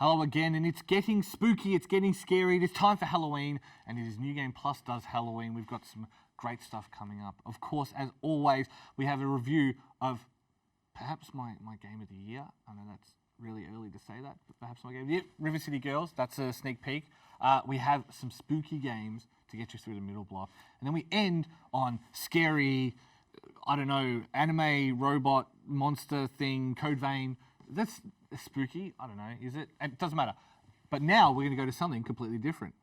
Hello again, and it's getting spooky, it's getting scary, it is time for Halloween, and it is New Game Plus does Halloween. We've got some great stuff coming up. Of course, as always, we have a review of perhaps my game of the year. I know that's really early to say that, but perhaps my game of the year. River City Girls, that's a sneak peek. We have some spooky games to get you through the middle block. And then we end on scary, I don't know, anime, robot, monster thing, Code Vein. That's spooky, I don't know, is it? It doesn't matter. But now we're going to go to something completely different.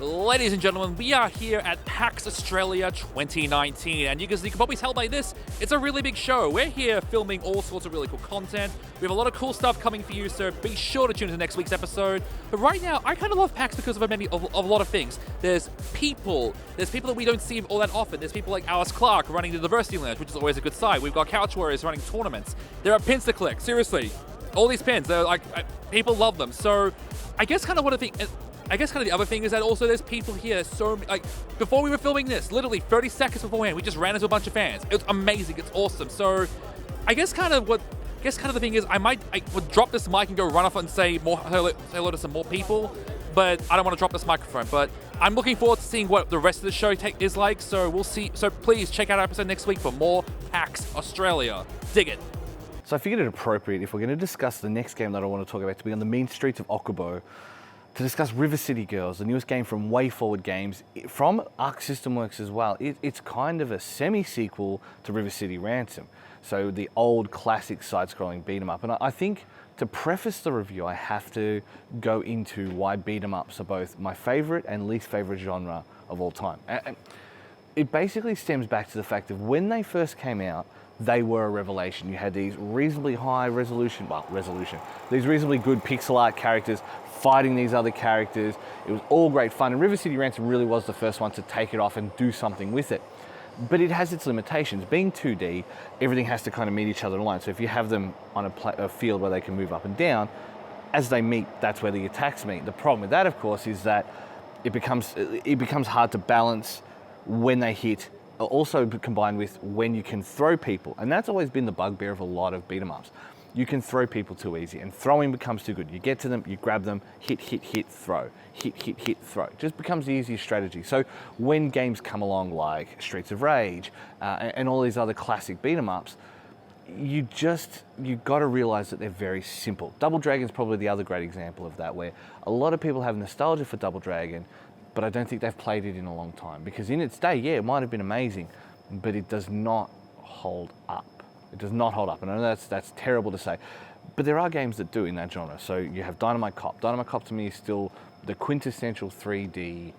Ladies and gentlemen, we are here at PAX Australia 2019, and you can probably tell by this, it's a really big show. We're here filming all sorts of really cool content. We have a lot of cool stuff coming for you, so be sure to tune into next week's episode. But right now, I kind of love PAX because of a lot of things. There's people that we don't see all that often. There's people like Alice Clark running the Diversity Lounge, which is always a good sign. We've got Couch Warriors running tournaments. There are pins to collect, seriously. All these pins, they're like, people love them. So I guess kind of the other thing is that also there's people here. So like before we were filming this, literally 30 seconds beforehand, we just ran into a bunch of fans. It's amazing. It's awesome. So I guess kind of the thing is I would drop this mic and go run off and say hello to some more people, but I don't want to drop this microphone. But I'm looking forward to seeing what the rest of the show is like. So we'll see. So please check out our episode next week for more PAX Australia. Dig it. So I figured it appropriate, if we're going to discuss the next game that I want to talk about, to be on the mean streets of Okubo, to discuss River City Girls, the newest game from Way Forward Games, from Arc System Works as well. It's kind of a semi-sequel to River City Ransom, so the old classic side-scrolling beat-em-up. And I think to preface the review, I have to go into why beat-em-ups are both my favorite and least favorite genre of all time. And it basically stems back to the fact that when they first came out, they were a revelation. You had these reasonably high resolution, these reasonably good pixel art characters fighting these other characters. It was all great fun, and River City Ransom really was the first one to take it off and do something with it. But it has its limitations. Being 2D, everything has to kind of meet each other in line. So if you have them on a field where they can move up and down, as they meet, that's where the attacks meet. The problem with that, of course, is that it becomes hard to balance when they hit, also combined with when you can throw people. And that's always been the bugbear of a lot of beat-em-ups. You can throw people too easy, and throwing becomes too good. You get to them, you grab them, hit, throw. Hit, throw. It just becomes the easiest strategy. So when games come along like Streets of Rage and all these other classic beat-em-ups, you got to realize that they're very simple. Double Dragon's probably the other great example of that, where a lot of people have nostalgia for Double Dragon, but I don't think they've played it in a long time, because in its day, yeah, it might have been amazing, but it does not hold up. It does not hold up, and I know that's terrible to say, but there are games that do in that genre. So you have Dynamite Cop. Dynamite Cop to me is still the quintessential 3D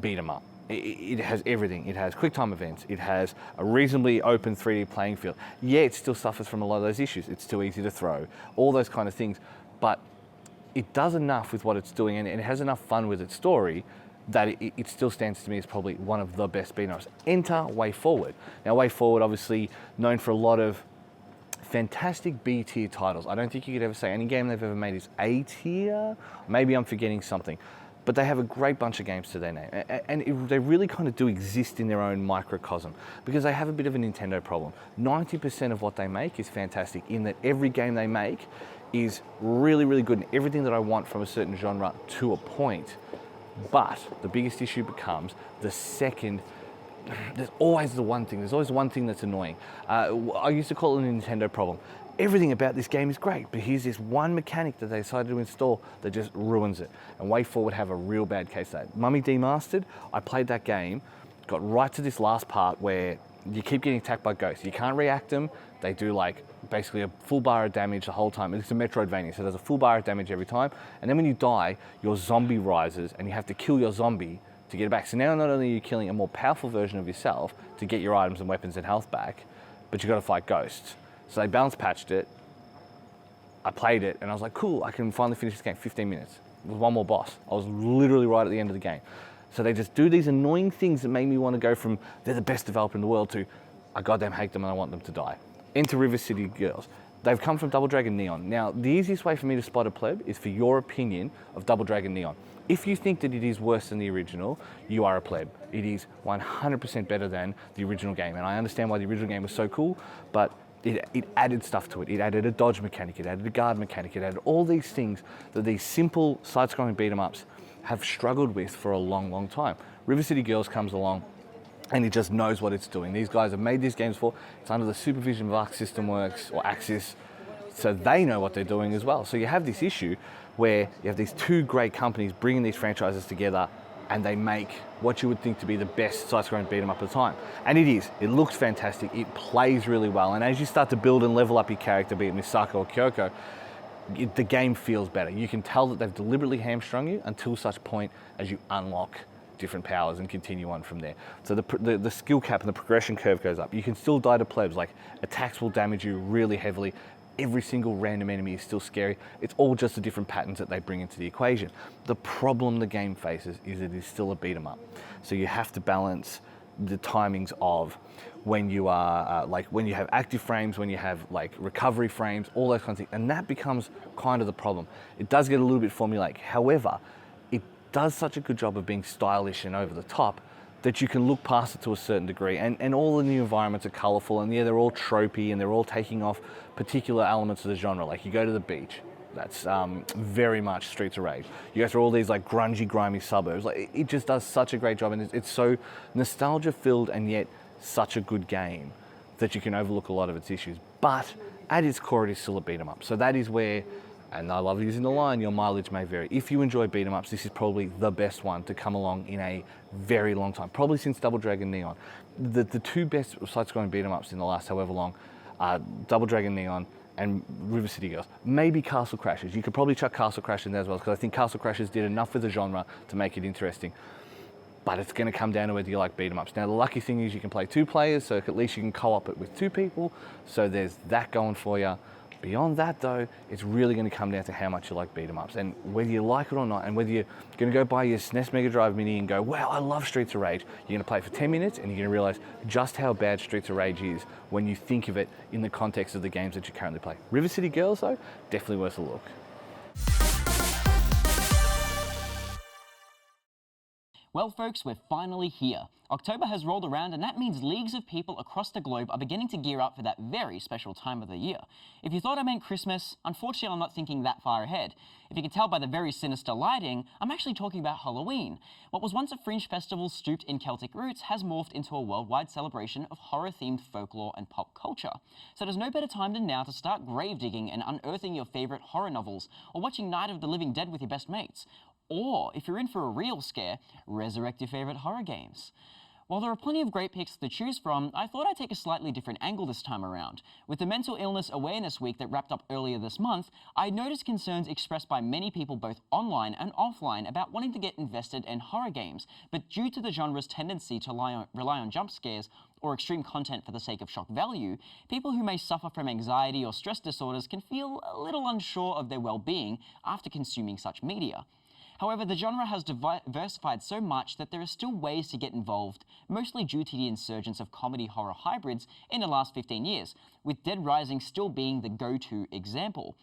beat 'em up. It has everything. It has quick time events. It has a reasonably open 3D playing field. Yeah, it still suffers from a lot of those issues. It's too easy to throw, all those kind of things, but it does enough with what it's doing, and it has enough fun with its story that it still stands to me as probably one of the best beat-em-ups. Enter Way Forward. Now, Way Forward, obviously known for a lot of fantastic B-tier titles. I don't think you could ever say any game they've ever made is A-tier. Maybe I'm forgetting something. But they have a great bunch of games to their name. And they really kind of do exist in their own microcosm, because they have a bit of a Nintendo problem. 90% of what they make is fantastic, in that every game they make is really, really good, and everything that I want from a certain genre to a point. But the biggest issue becomes the second. There's always one thing that's annoying. I used to call it a Nintendo problem. Everything about this game is great, but here's this one mechanic that they decided to install that just ruins it. And Way Forward have a real bad case of that. Mummy Demastered, I played that game, got right to this last part where you keep getting attacked by ghosts. You can't react them. They do like basically a full bar of damage the whole time. It's a Metroidvania, so there's a full bar of damage every time. And then when you die, your zombie rises and you have to kill your zombie to get it back. So now not only are you killing a more powerful version of yourself to get your items and weapons and health back, but you've got to fight ghosts. So they balance patched it. I played it and I was like, cool, I can finally finish this game. 15 minutes. There was one more boss. I was literally right at the end of the game. So they just do these annoying things that make me want to go from they're the best developer in the world to I goddamn hate them and I want them to die. Into River City Girls. They've come from Double Dragon Neon. Now, the easiest way for me to spot a pleb is for your opinion of Double Dragon Neon. If you think that it is worse than the original, you are a pleb. It is 100% better than the original game. And I understand why the original game was so cool, but it added stuff to it. It added a dodge mechanic, it added a guard mechanic, it added all these things that these simple side-scrolling beat-em-ups have struggled with for a long, long time. River City Girls comes along and it just knows what it's doing. These guys have made these games for, it's under the supervision of Arc System Works or Axis, so they know what they're doing as well. So you have this issue where you have these two great companies bringing these franchises together and they make what you would think to be the best side-scrolling beat-em-up of the time. And it is. It looks fantastic. It plays really well. And as you start to build and level up your character, be it Misako or Kyoko, the game feels better. You can tell that they've deliberately hamstrung you until such point as you unlock different powers and continue on from there. So the skill cap and the progression curve goes up. You can still die to plebs, like attacks will damage you really heavily. Every single random enemy is still scary. It's all just the different patterns that they bring into the equation. The problem the game faces is it is still a beat 'em up. So you have to balance the timings of when you are, like when you have active frames, when you have like recovery frames, all those kinds of things. And that becomes kind of the problem. It does get a little bit formulaic. However, it does such a good job of being stylish and over the top that you can look past it to a certain degree. And all the new environments are colorful, and yeah, they're all tropey, and they're all taking off particular elements of the genre. Like you go to the beach, that's very much Streets of Rage. You go through all these like grungy, grimy suburbs. Like it just does such a great job, and it's so nostalgia filled and yet such a good game that you can overlook a lot of its issues. But at its core, it is still a beat 'em up. So that is where, and I love using the line, your mileage may vary. If you enjoy beat 'em ups, this is probably the best one to come along in a very long time, probably since Double Dragon Neon. The two best side-scrolling beat 'em ups in the last however long are Double Dragon Neon and River City Girls. Maybe Castle Crashers. You could probably chuck Castle Crashers in there as well, because I think Castle Crashers did enough for the genre to make it interesting. But it's going to come down to whether you like beat 'em ups. Now the lucky thing is you can play 2 players, so at least you can co-op it with 2 people. So there's that going for you. Beyond that though, it's really going to come down to how much you like beat 'em ups and whether you like it or not, and whether you're going to go buy your SNES Mega Drive Mini and go, wow, I love Streets of Rage. You're going to play it for 10 minutes and you're going to realize just how bad Streets of Rage is when you think of it in the context of the games that you currently play. River City Girls though, definitely worth a look. Well folks, we're finally here. October has rolled around and that means leagues of people across the globe are beginning to gear up for that very special time of the year. If you thought I meant Christmas, unfortunately I'm not thinking that far ahead. If you can tell by the very sinister lighting, I'm actually talking about Halloween. What was once a fringe festival steeped in Celtic roots has morphed into a worldwide celebration of horror-themed folklore and pop culture. So there's no better time than now to start grave digging and unearthing your favourite horror novels, or watching Night of the Living Dead with your best mates. Or, if you're in for a real scare, resurrect your favourite horror games. While there are plenty of great picks to choose from, I thought I'd take a slightly different angle this time around. With the Mental Illness Awareness Week that wrapped up earlier this month, I noticed concerns expressed by many people both online and offline about wanting to get invested in horror games, but due to the genre's tendency to rely on jump scares or extreme content for the sake of shock value, people who may suffer from anxiety or stress disorders can feel a little unsure of their well-being after consuming such media. However, the genre has diversified so much that there are still ways to get involved, mostly due to the insurgence of comedy-horror hybrids in the last 15 years, with Dead Rising still being the go-to example.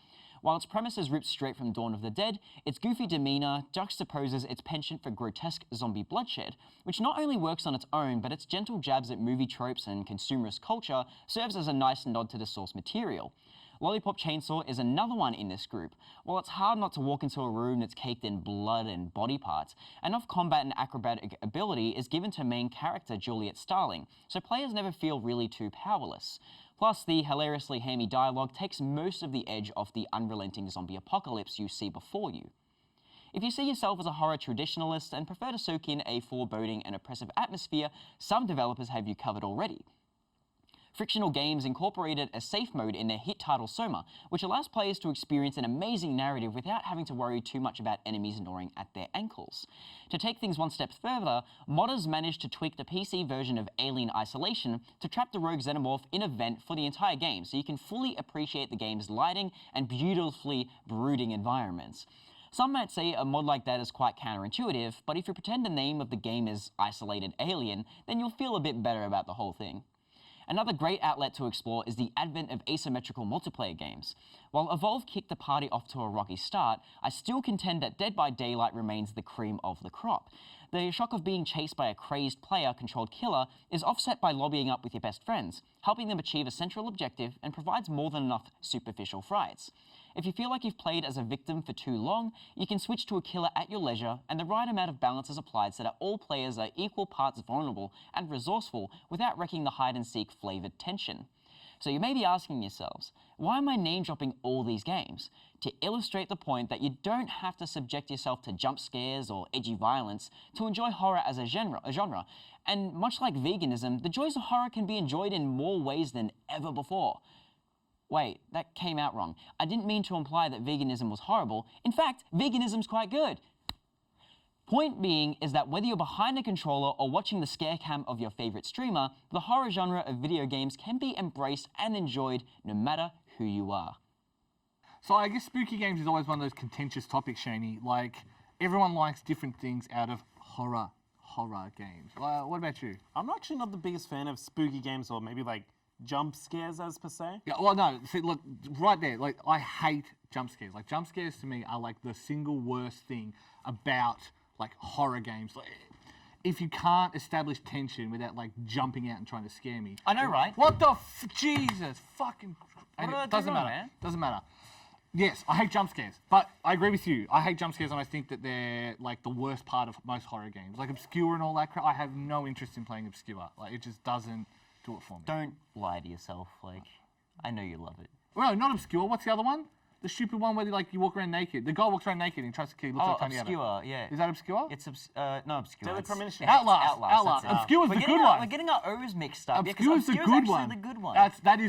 While its premise is ripped straight from Dawn of the Dead, its goofy demeanour juxtaposes its penchant for grotesque zombie bloodshed, which not only works on its own, but its gentle jabs at movie tropes and consumerist culture serves as a nice nod to the source material. Lollipop Chainsaw is another one in this group. While it's hard not to walk into a room that's caked in blood and body parts, enough combat and acrobatic ability is given to main character Juliet Starling, so players never feel really too powerless. Plus, the hilariously hammy dialogue takes most of the edge off the unrelenting zombie apocalypse you see before you. If you see yourself as a horror traditionalist and prefer to soak in a foreboding and oppressive atmosphere, some developers have you covered already. Frictional Games incorporated a safe mode in their hit title Soma, which allows players to experience an amazing narrative without having to worry too much about enemies gnawing at their ankles. To take things one step further, modders managed to tweak the PC version of Alien Isolation to trap the rogue xenomorph in a vent for the entire game, so you can fully appreciate the game's lighting and beautifully brooding environments. Some might say a mod like that is quite counterintuitive, but if you pretend the name of the game is Isolated Alien, then you'll feel a bit better about the whole thing. Another great outlet to explore is the advent of asymmetrical multiplayer games. While Evolve kicked the party off to a rocky start, I still contend that Dead by Daylight remains the cream of the crop. The shock of being chased by a crazed player-controlled killer is offset by lobbying up with your best friends, helping them achieve a central objective and provides more than enough superficial frights. If you feel like you've played as a victim for too long, you can switch to a killer at your leisure, and the right amount of balance is applied so that all players are equal parts vulnerable and resourceful without wrecking the hide-and-seek flavoured tension. So you may be asking yourselves, why am I name-dropping all these games? To illustrate the point that you don't have to subject yourself to jump scares or edgy violence to enjoy horror as a genre. And much like veganism, the joys of horror can be enjoyed in more ways than ever before. Wait, that came out wrong. I didn't mean to imply that veganism was horrible. In fact, veganism's quite good. Point being is that whether you're behind a controller or watching the scare cam of your favorite streamer, the horror genre of video games can be embraced and enjoyed no matter who you are. So I guess spooky games is always one of those contentious topics, Shaney. Like, everyone likes different things out of horror games. What about you? I'm actually not the biggest fan of spooky games or maybe like jump scares as per se. Yeah, well, no, see, look, right there, like, I hate jump scares. Like, jump scares to me are like the single worst thing about, like, horror games. Like, if you can't establish tension without, like, jumping out and trying to scare me. I know, right? What the Jesus fucking... What did I do doesn't wrong, matter, man? Doesn't matter. Yes, I hate jump scares, but I agree with you. I hate jump scares and I think that they're, like, the worst part of most horror games. Like, Obscure and all that crap, I have no interest in playing Obscure. Like, it just doesn't do it for me. Don't lie to yourself. Like, I know you love it. Well, no, not Obscure. What's the other one? The stupid one where you walk around naked. The guy walks around naked and he tries to kill. He looks like Tony Abbott. Obscure, yeah. Is that Obscure? It's not Obscure. Deadly it's- Premonition. it's Outlast. Outlast. that's it. Obscure's the We're getting good our- one. We're getting our O's mixed up. Obscure's the Obscure's good actually one. the good one. That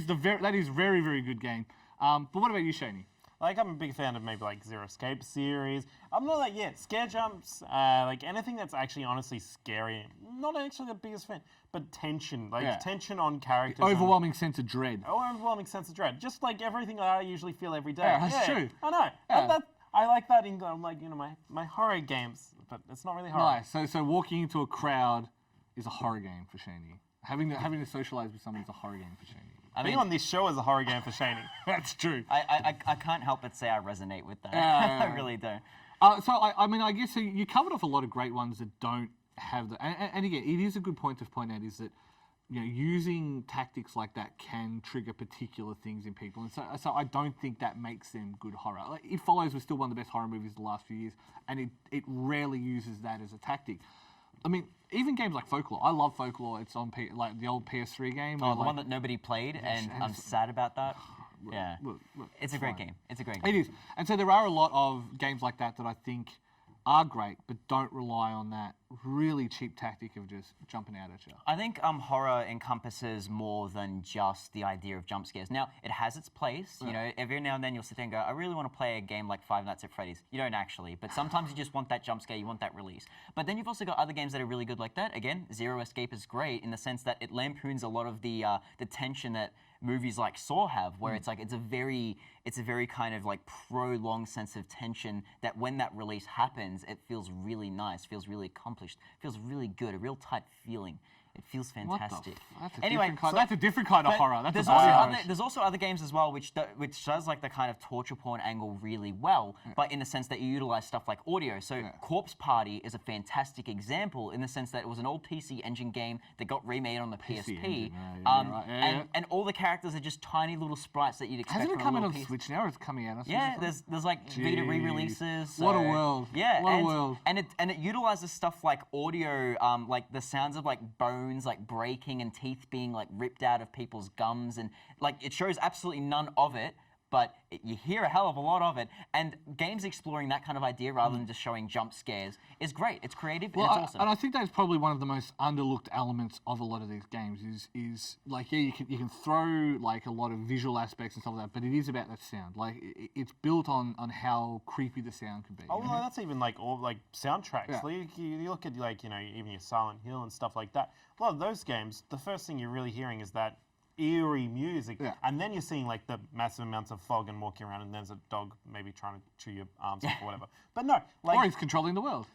is very, very good game. But what about you, Shaney? Like, I'm a big fan of maybe like Zero Escape series. I'm not like, scare jumps, like anything that's actually honestly scary. Not actually the biggest fan, but tension, like tension on characters. Overwhelming sense of dread. Overwhelming sense of dread. Just like everything that I usually feel every day. Yeah, that's true. I know. Yeah. And I like that in like, my horror games, but it's not really horror. Nice. So walking into a crowd is a horror game for Shaney. Having to socialize with someone is a horror game for Shaney. Being on this show is a horror game for Shaney. That's true. I can't help but say I resonate with that. Yeah. I really don't. So I guess so you covered off a lot of great ones that don't have the. And again, it is a good point to point out is that using tactics like that can trigger particular things in people, and so I don't think that makes them good horror. Like, It Follows was still one of the best horror movies of the last few years, and it rarely uses that as a tactic. I mean, even games like Folklore. I love Folklore. It's on like the old PS3 game. Oh, the one that nobody played, and I'm sad about that. Yeah, look, it's a great game. It's a great game. It is. And so there are a lot of games like that that I think are great, but don't rely on that really cheap tactic of just jumping out at you. I think horror encompasses more than just the idea of jump scares. Now, it has its place. You know, every now and then you'll sit there and go, I really want to play a game like Five Nights at Freddy's. You don't actually, but sometimes you just want that jump scare, you want that release. But then you've also got other games that are really good like that. Again, Zero Escape is great in the sense that it lampoons a lot of the tension that movies like Saw have, where it's like it's a very kind of like prolonged sense of tension that when that release happens, it feels really nice, feels really accomplished, feels really good, a real tight feeling. It feels fantastic. That's a different kind of horror. That's there's also other games as well which does like the kind of torture porn angle really well, but in the sense that you utilize stuff like audio. So Corpse Party is a fantastic example in the sense that it was an old PC Engine game that got remade on the PSP, and all the characters are just tiny little sprites that you'd expect. Hasn't it from come a out little on PC. Switch now, or it's coming out on Switch? Yeah, there's like Vita re-releases. What a world. Yeah, what a world. And it utilizes stuff like audio, like the sounds of like bones like breaking and teeth being like ripped out of people's gums, and like it shows absolutely none of it, but you hear a hell of a lot of it. And games exploring that kind of idea rather than just showing jump scares is great. It's creative and it's awesome. And I think that's probably one of the most underlooked elements of a lot of these games is like, you can throw like a lot of visual aspects and stuff like that, but it is about that sound. Like it's built on how creepy the sound can be. Oh, well, that's even like all like soundtracks. Yeah. Like, you look at like even your Silent Hill and stuff like that. A lot of those games, the first thing you're really hearing is that eerie music, and then you're seeing like the massive amounts of fog and walking around, and there's a dog maybe trying to chew your arms off or whatever. But no, like, or he's controlling the world.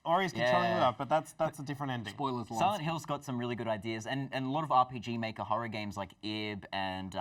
Ori's controlling Yeah. it up, but that's a different ending. Spoilers. Silent Hill's got some really good ideas, and a lot of RPG Maker horror games like Ib and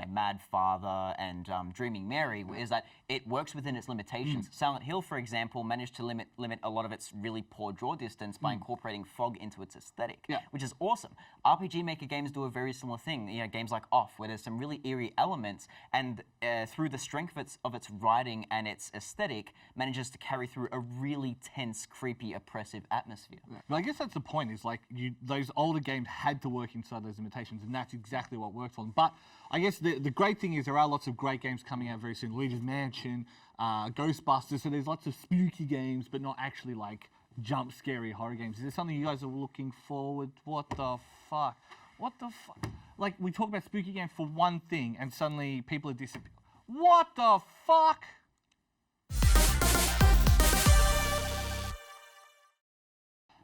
Mad Father and Dreaming Mary is that it works within its limitations. Silent Hill, for example, managed to limit a lot of its really poor draw distance by incorporating fog into its aesthetic, which is awesome. RPG Maker games do a very similar thing. Games like Off, where there's some really eerie elements, and through the strength of its writing and its aesthetic, manages to carry through a really tense, creepy, oppressive atmosphere. But I guess that's the point, is like those older games had to work inside those limitations, and that's exactly what worked for them. But I guess the great thing is there are lots of great games coming out very soon. Luigi's Mansion, Ghostbusters, so there's lots of spooky games, but not actually like jump scary horror games. Is there something you guys are looking forward? What the fuck? What the fuck? Like, we talk about spooky games for one thing, and suddenly people are disappearing. What the fuck?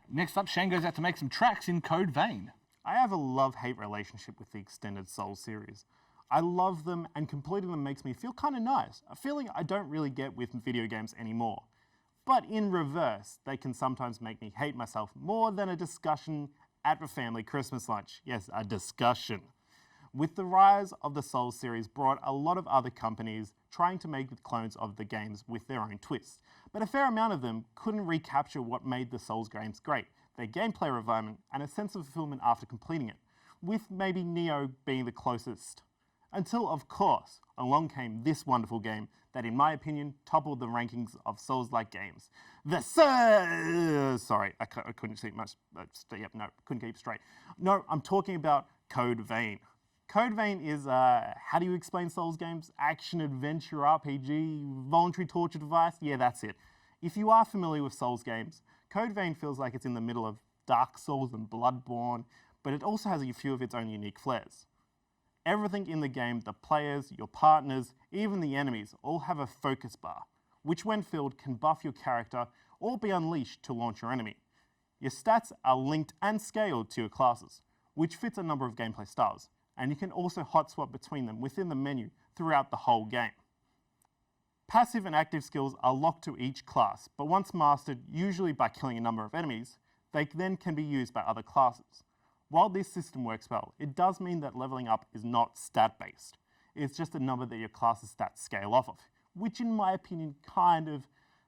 Next up, Shane goes out to make some tracks in Code Vein. I have a love-hate relationship with the extended Souls series. I love them, and completing them makes me feel kind of nice, a feeling I don't really get with video games anymore. But in reverse, they can sometimes make me hate myself more than a discussion at a family Christmas lunch. Yes, a discussion. With the rise of the Souls series brought a lot of other companies trying to make clones of the games with their own twists, but a fair amount of them couldn't recapture what made the Souls games great, their gameplay refinement and a sense of fulfillment after completing it, with maybe Neo being the closest. Until, of course, along came this wonderful game that, in my opinion, toppled the rankings of Souls-like games. Sorry, I couldn't see much. Couldn't keep straight. No, I'm talking about Code Vein. Code Vein is, how do you explain Souls games? Action-adventure RPG, voluntary torture device? Yeah, that's it. If you are familiar with Souls games, Code Vein feels like it's in the middle of Dark Souls and Bloodborne, but it also has a few of its own unique flares. Everything in the game, the players, your partners, even the enemies, all have a focus bar, which when filled can buff your character or be unleashed to launch your enemy. Your stats are linked and scaled to your classes, which fits a number of gameplay styles, and you can also hot swap between them within the menu throughout the whole game. Passive and active skills are locked to each class, but once mastered, usually by killing a number of enemies, they then can be used by other classes. While this system works well, it does mean that leveling up is not stat-based. It's just a number that your class's stats scale off of, which in my opinion kind of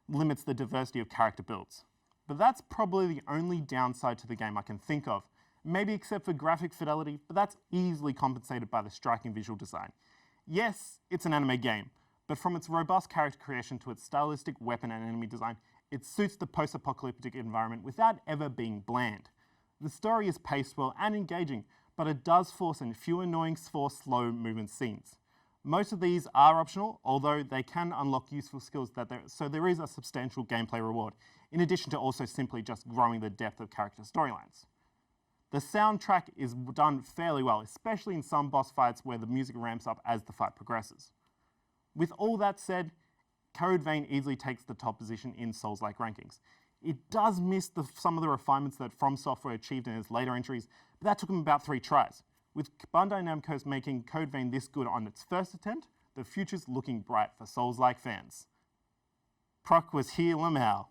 limits the diversity of character builds. But that's probably the only downside to the game I can think of, maybe except for graphic fidelity, but that's easily compensated by the striking visual design. Yes, it's an anime game, but from its robust character creation to its stylistic weapon and enemy design, it suits the post-apocalyptic environment without ever being bland. The story is paced well and engaging, but it does force in few annoying slow movement scenes. Most of these are optional, although they can unlock useful skills so there is a substantial gameplay reward, in addition to also simply just growing the depth of character storylines. The soundtrack is done fairly well, especially in some boss fights where the music ramps up as the fight progresses. With all that said, Code Vein easily takes the top position in Souls-like rankings. It does miss some of the refinements that From Software achieved in its later entries, but that took them about 3 tries. With Bandai Namco's making Code Vein this good on its first attempt, the future's looking bright for Souls-like fans. Proc was here, Lamau.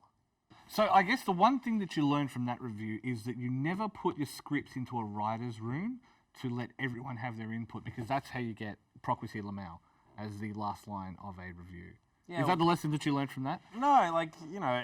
So I guess the one thing that you learned from that review is that you never put your scripts into a writer's room to let everyone have their input, because that's how you get Proc was here, Lamau as the last line of a review. Yeah, is that the lesson that you learned from that? No,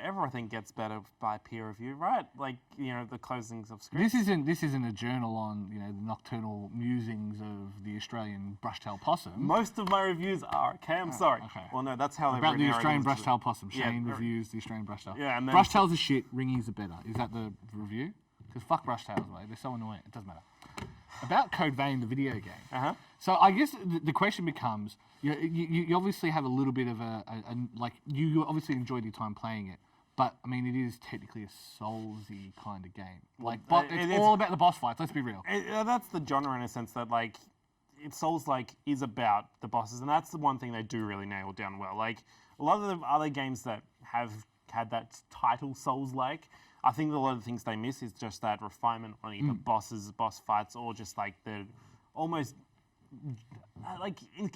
everything gets better by peer review, right? The closings of scripts. This isn't a journal on, the nocturnal musings of the Australian brushtail possum. Most of my reviews are, okay, I'm sorry. Okay. Well, no, that's how they've About written the Australian narratives. brushtail possum. Yeah, Shane reviews the Australian brushtail. Yeah, and then... Brushtails are shit, ringies are better. Is that the review? Because fuck brushtails, mate. They're so annoying. It doesn't matter. About Code Vein, the video game. Uh-huh. So I guess the question becomes, you obviously have a little bit of you obviously enjoyed your time playing it, but I mean, it is technically a Soulsy kind of game. It's all about the boss fights, let's be real. That's the genre in a sense that, Souls-like is about the bosses, and that's the one thing they do really nail down well. A lot of the other games that have had that title Souls-like, I think a lot of the things they miss is just that refinement on either bosses, boss fights, or just the almost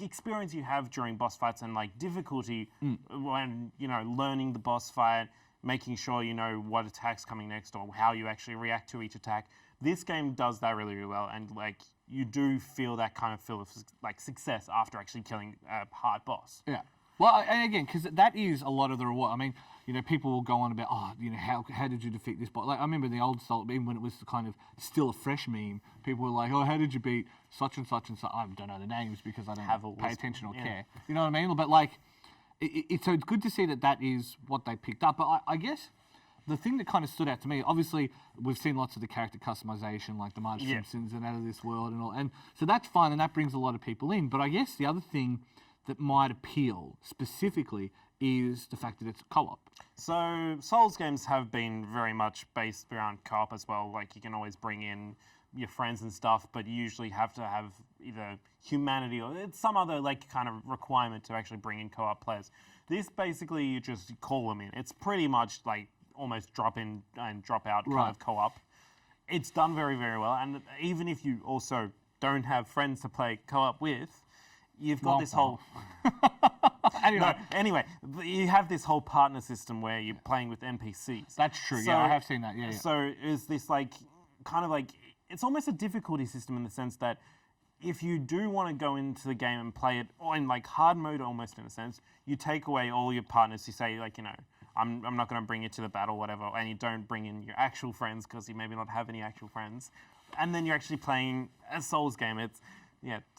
experience you have during boss fights and difficulty when learning the boss fight, making sure you know what attack's coming next or how you actually react to each attack. This game does that really, really well, and like you do feel that kind of feel of like success after actually killing a hard boss. Yeah. Well, and again, because that is a lot of the reward. I mean, you know, people will go on about, oh, you know, how did you defeat this boss? Like, I remember the old Salt, even when it was kind of still a fresh meme, people were like, oh, how did you beat such and such and such? I don't know the names because I don't pay attention or care. You know what I mean? But like, so it's good to see that is what they picked up. But I guess the thing that kind of stood out to me, obviously, we've seen lots of the character customization, like the Marge Simpsons and Out of This World and all. And so that's fine, and that brings a lot of people in. But I guess the other thing that might appeal specifically is the fact that it's co-op. So Souls games have been very much based around co-op as well. Like you can always bring in your friends and stuff, but you usually have to have either humanity or it's some other like kind of requirement to actually bring in co-op players. This basically you just call them in. It's pretty much like almost drop in and drop out kind of co-op. It's done very, very well. And even if you also don't have friends to play co-op with, you've got this whole... Anyway, you have this whole partner system where you're playing with NPCs. That's true, yeah, I have seen that, yeah. So is this like, kind of like, it's almost a difficulty system in the sense that if you do want to go into the game and play it or in like hard mode almost in a sense, you take away all your partners. You say like, you know, I'm not going to bring you to the battle, whatever, and you don't bring in your actual friends because you maybe not have any actual friends. And then you're actually playing a Souls game. It's,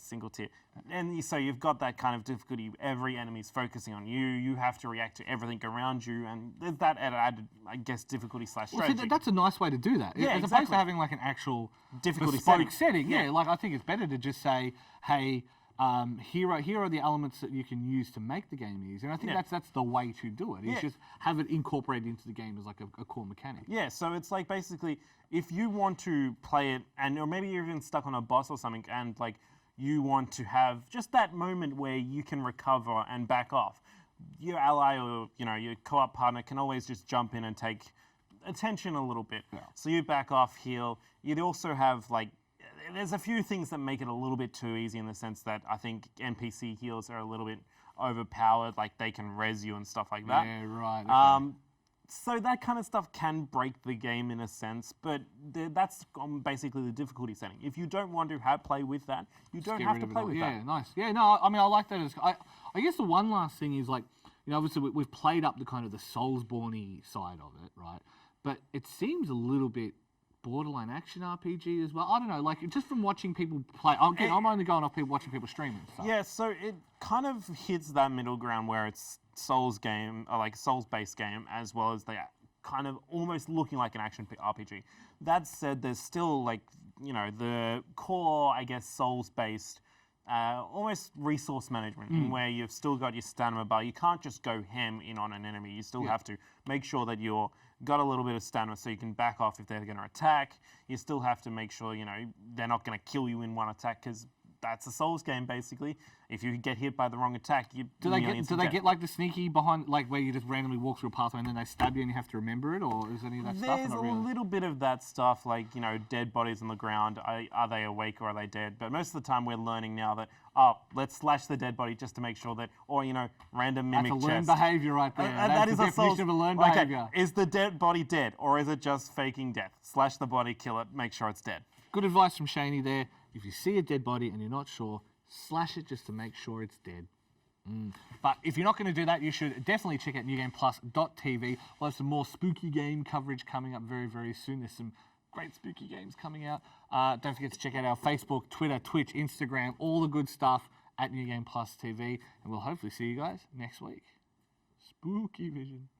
single tier. And so you've got that kind of difficulty. Every enemy's focusing on you. You have to react to everything around you. And there's that added, I guess, difficulty / strategy. Well, see, that's a nice way to do that. Yeah, As opposed to having like an actual difficulty setting. Yeah, like I think it's better to just say, hey, here are the elements that you can use to make the game easier. And I think that's the way to do it. Is just have it incorporated into the game as like a core mechanic. Yeah, so it's like basically if you want to play it or maybe you're even stuck on a boss or something and like you want to have just that moment where you can recover and back off. Your ally or your co-op partner can always just jump in and take attention a little bit. Yeah. So you back off, heal. You'd also have like there's a few things that make it a little bit too easy in the sense that I think NPC heals are a little bit overpowered, like they can res you and stuff like that. Yeah, right. Okay. So that kind of stuff can break the game in a sense, but that's basically the difficulty setting. If you don't want to play with that, you don't have to play with that. Yeah, nice. Yeah, no, I mean, I like that. I guess the one last thing is like, obviously we've played up the kind of the Soulsborne-y side of it, right? But it seems a little bit borderline action RPG as well. I don't know, like just from watching people play. I'm only going off watching people stream and stuff. Yeah, so it kind of hits that middle ground where it's Souls game, or like Souls-based game, as well as the kind of almost looking like an action RPG. That said, there's still like the core, I guess, Souls-based, almost resource management, in where you've still got your stamina bar. You can't just go ham in on an enemy. You still have to make sure that you're got a little bit of stamina so you can back off if they're going to attack. You still have to make sure they're not going to kill you in one attack because that's a Souls game basically. If you get hit by the wrong attack, do they get like the sneaky behind, like where you just randomly walk through a pathway and then they stab you and you have to remember it, or is any of that stuff? There's a little bit of that stuff, like dead bodies on the ground. Are they awake or are they dead? But most of the time we're learning now that let's slash the dead body just to make sure that, or random mimic chest. That's a learned behavior right there. That is the definition of a learned behavior. Is the dead body dead or is it just faking death? Slash the body, kill it, make sure it's dead. Good advice from Shaney there. If you see a dead body and you're not sure, slash it just to make sure it's dead. But if you're not going to do that, you should definitely check out newgameplus.tv. We'll have some more spooky game coverage coming up very, very soon. There's some great spooky games coming out. Don't forget to check out our Facebook, Twitter, Twitch, Instagram, all the good stuff at New Game Plus TV. And we'll hopefully see you guys next week. Spooky vision.